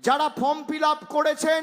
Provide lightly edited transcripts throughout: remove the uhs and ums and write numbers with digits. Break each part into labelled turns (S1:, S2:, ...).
S1: যারা form fill up করেছেন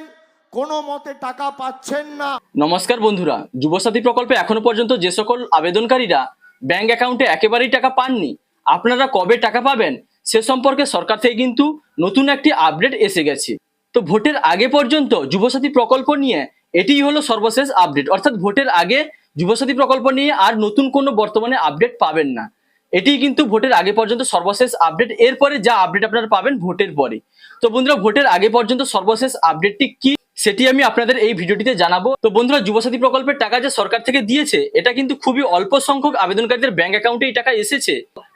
S1: কোনো মতে টাকা পাচ্ছেন না।
S2: নমস্কার বন্ধুরা, যুবসাথী প্রকল্পে এখনো পর্যন্ত যে সকল আবেদনকারীরা ব্যাংক অ্যাকাউন্টে একেবারেই টাকা পাননি, আপনারা কবে টাকা পাবেন সে সম্পর্কে সরকার থেকে কিন্তু নতুন একটি আপডেট এসে গেছে। তো ভোটের আগে পর্যন্ত যুবসাথী প্রকল্প নিয়ে এটিই হলো সর্বশেষ আপডেট, অর্থাৎ ভোটের আগে যুবসাথী প্রকল্প নিয়ে আর নতুন কোনো বর্তমানে আপডেট পাবেন না। এটি কিন্তু ভোটের আগে পর্যন্ত সর্বশেষ আপডেট। এরপরে যা আপডেট আপনারা পাবেন ভোটের পরে। তো বন্ধুরা, ভোটের আগে পর্যন্ত সর্বশেষ আপডেটটি কি সেটি আমি আপনাদের এই ভিডিওটিতে জানাবো। তো বন্ধুরা, যুবসাথী প্রকল্পের টাকা যে সরকার থেকে দিয়েছে এটা কিন্তু খুবই অল্প সংখ্যক আবেদনকারীদের ব্যাংক অ্যাকাউন্টে এই টাকা এসেছে।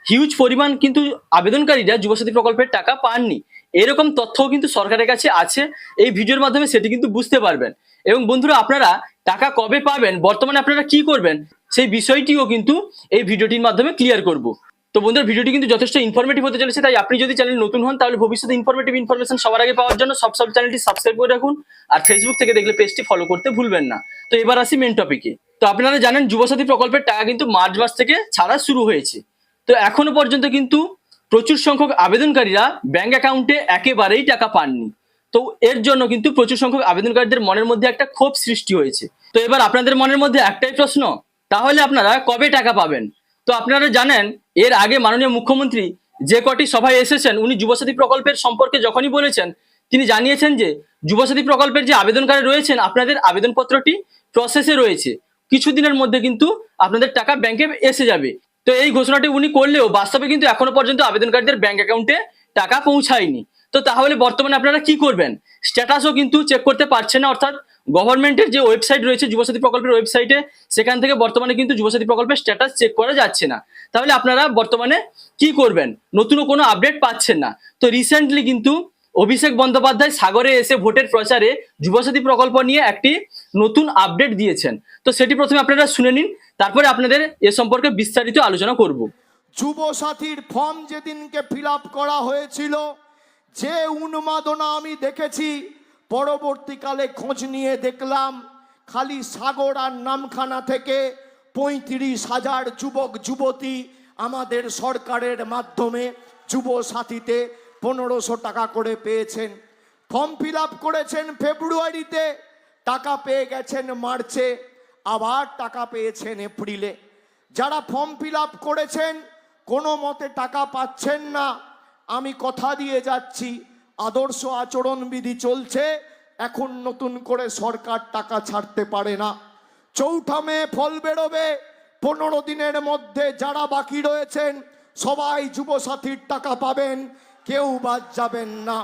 S2: হিউজ পরিমাণ কিন্তু আবেদনকারীরা যুবসাথী প্রকল্পের টাকা পাননি, এরকম তথ্যও কিন্তু সরকারের কাছে আছে। এই ভিডিওর মাধ্যমে সেটি কিন্তু বুঝতে পারবেন। এবং বন্ধুরা, আপনারা টাকা কবে পাবেন, বর্তমানে আপনারা কি করবেন সেই বিষয়টিও কিন্তু এই ভিডিওটির মাধ্যমে ক্লিয়ার করব। তো বন্ধুরা, ভিডিওটি কিন্তু যথেষ্ট ইনফরমেটিভ হতে চলেছে, তাই আপনি যদি চ্যানেল নতুন হন তাহলে ভবিষ্যতে ইনফরমেটিভ ইনফরমেশন সবার আগে পাওয়ার জন্য সব চ্যানেলটি সাবস্ক্রাইব করে রাখুন। আর ফেসবুক থেকে দেখলে পেজটি ফলো করতে ভুলবেন না। তো এবার আসি মেন টপিকে। তো আপনারা জানেন যুবসাথী প্রকল্পের টাকা কিন্তু মার্চ মাস থেকে ছাড়া শুরু হয়েছে। তো এখনো পর্যন্ত কিন্তু প্রচুর সংখ্যক আবেদনকারীরা ব্যাংক অ্যাকাউন্টে একেবারেই টাকা পাননি। তো এর জন্য কিন্তু প্রচুর সংখ্যক আবেদনকারীদের মনের মধ্যে একটা ক্ষোভ সৃষ্টি হয়েছে। তো এবার আপনাদের মনের মধ্যে একটাই প্রশ্ন, তাহলে আপনারা কবে টাকা পাবেন? তো আপনারা জানেন এর আগে মাননীয় মুখ্যমন্ত্রী যে কটি সভায় এসেছেন, উনি যুবসাথী প্রকল্পের সম্পর্কে যখনই বলেছেন তিনি জানিয়েছেন যে যুবসাথী প্রকল্পের যে আবেদনকারী রয়েছেন আপনাদের আবেদনপত্রটি প্রসেসে রয়েছে, কিছুদিনের মধ্যে কিন্তু আপনাদের টাকা ব্যাংকে এসে যাবে। তো এই ঘোষণাটি উনি করলেও বাস্তবে কিন্তু এখনো পর্যন্ত আবেদনকারীদের ব্যাংক অ্যাকাউন্টে টাকা পৌঁছায়নি। তো তাহলে বর্তমানে আপনারা কি করবেন? স্ট্যাটাসও কিন্তু চেক করতে পারছেন না, অর্থাৎ গভর্নমেন্টের যে ওয়েবসাইট রয়েছে যুবসাথী প্রকল্পের ওয়েবসাইটে, সেখান থেকে বর্তমানে কিন্তু যুবসাথী প্রকল্পের স্ট্যাটাস চেক করা যাচ্ছে না। তাহলে আপনারা বর্তমানে কি করবেন? নতুন কোনো আপডেট পাচ্ছেন না। তো রিসেন্টলি কিন্তু অভিষেক বন্দ্যোপাধ্যায় সাগরে এসে ভোটের প্রচারে যুবসাথী প্রকল্প নিয়ে একটি নতুন আপডেট দিয়েছেন। তো সেটি প্রথমে আপনারা শুনে নিন, তারপরে আপনাদের এ সম্পর্কে বিস্তারিত আলোচনা করব।
S1: যুবসাথীর ফর্ম যেদিনকে ফিল আপ করা হয়েছিল, যে উন্মাদনা আমি দেখেছি, পরবর্তীকালে খোঁজ নিয়ে দেখলাম খালি সাগর আর নামখানা থেকে 35,000 যুবক যুবতী আমাদের সরকারের মাধ্যমে যুবসাথীতে 1500 টাকা করে পেয়েছেন। ফর্ম ফিল আপ করেছেন ফেব্রুয়ারিতে, টাকা পেয়ে গেছেন মার্চে, আবার টাকা পেয়েছেন এপ্রিলে। যারা ফর্ম ফিল আপ করেছেন কোনো মতে টাকা পাচ্ছেন না, আমি কথা দিয়ে যাচ্ছি আদর্শ আচরণবিধি চলছে, এখন নতুন করে সরকার টাকা ছাড়তে পারে না। 4 মে ফল বেরোবে, 15 দিনের মধ্যে যারা বাকি রয়েছেন সবাই যুবসাথীর টাকা পাবেন, কেউ বাদ যাবেন না।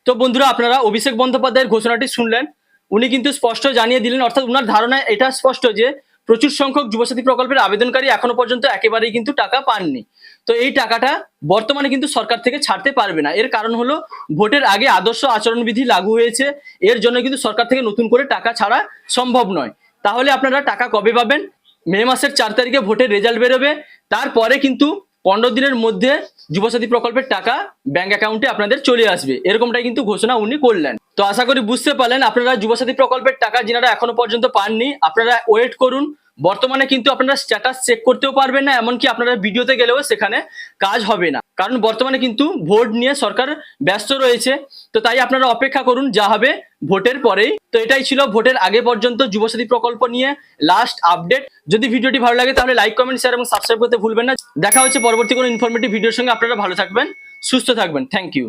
S2: তো বন্ধুরা, আপনারা অভিষেক বন্দ্যোপাধ্যায়ের ঘোষণাটি শুনলেন। উনি কিন্তু স্পষ্ট জানিয়ে দিলেন, অর্থাৎ উনার ধারণায় এটা স্পষ্ট যে প্রচুর সংখ্যক যুবসাথী প্রকল্পের আবেদনকারী এখনো পর্যন্ত একেবারেই কিন্তু টাকা পাননি। তো এই টাকাটা বর্তমানে কিন্তু সরকার থেকে ছাড়তে পারবে না। এর কারণ হলো ভোটের আগে আদর্শ আচরণবিধি লাগু হয়েছে, এর জন্য কিন্তু সরকার থেকে নতুন করে টাকা ছাড়া সম্ভব নয়। তাহলে আপনারা টাকা কবে পাবেন? মে মাসের 4 তারিখে ভোটের রেজাল্ট বেরোবে, তারপরে কিন্তু 15 দিনের মধ্যে যুবসাথী প্রকল্পের টাকা ব্যাংক অ্যাকাউন্টে আপনাদের চলে আসবে, এরকমটাই কিন্তু ঘোষণা উনি করলেন। তো আশা করি বুঝতে পারলেন। আপনারা যুবসাথী প্রকল্পের টাকা যারা এখনো পর্যন্ত পাননি, আপনারা ওয়েট করুন। বর্তমানে কিন্তু আপনারা স্ট্যাটাস চেক করতেও পারবেন না, এমনকি আপনারা ভিডিওতে গেলেও সেখানে কাজ হবে না, কারণ বর্তমানে কিন্তু ভোট নিয়ে সরকার ব্যস্ত রয়েছে। তো তাই আপনারা অপেক্ষা করুন, যা হবে ভোটের পরেই। তো এটাই ছিল ভোটের আগে পর্যন্ত যুবসাথী প্রকল্প নিয়ে লাস্ট আপডেট। যদি ভিডিওটি ভালো লাগে তাহলে লাইক, কমেন্ট, শেয়ার এবং সাবস্ক্রাইব করতে ভুলবেন না। দেখা হচ্ছে পরবর্তী কোনো ইনফরমেটিভ ভিডিওর সঙ্গে। আপনারা ভালো থাকবেন, সুস্থ থাকবেন। Thank you.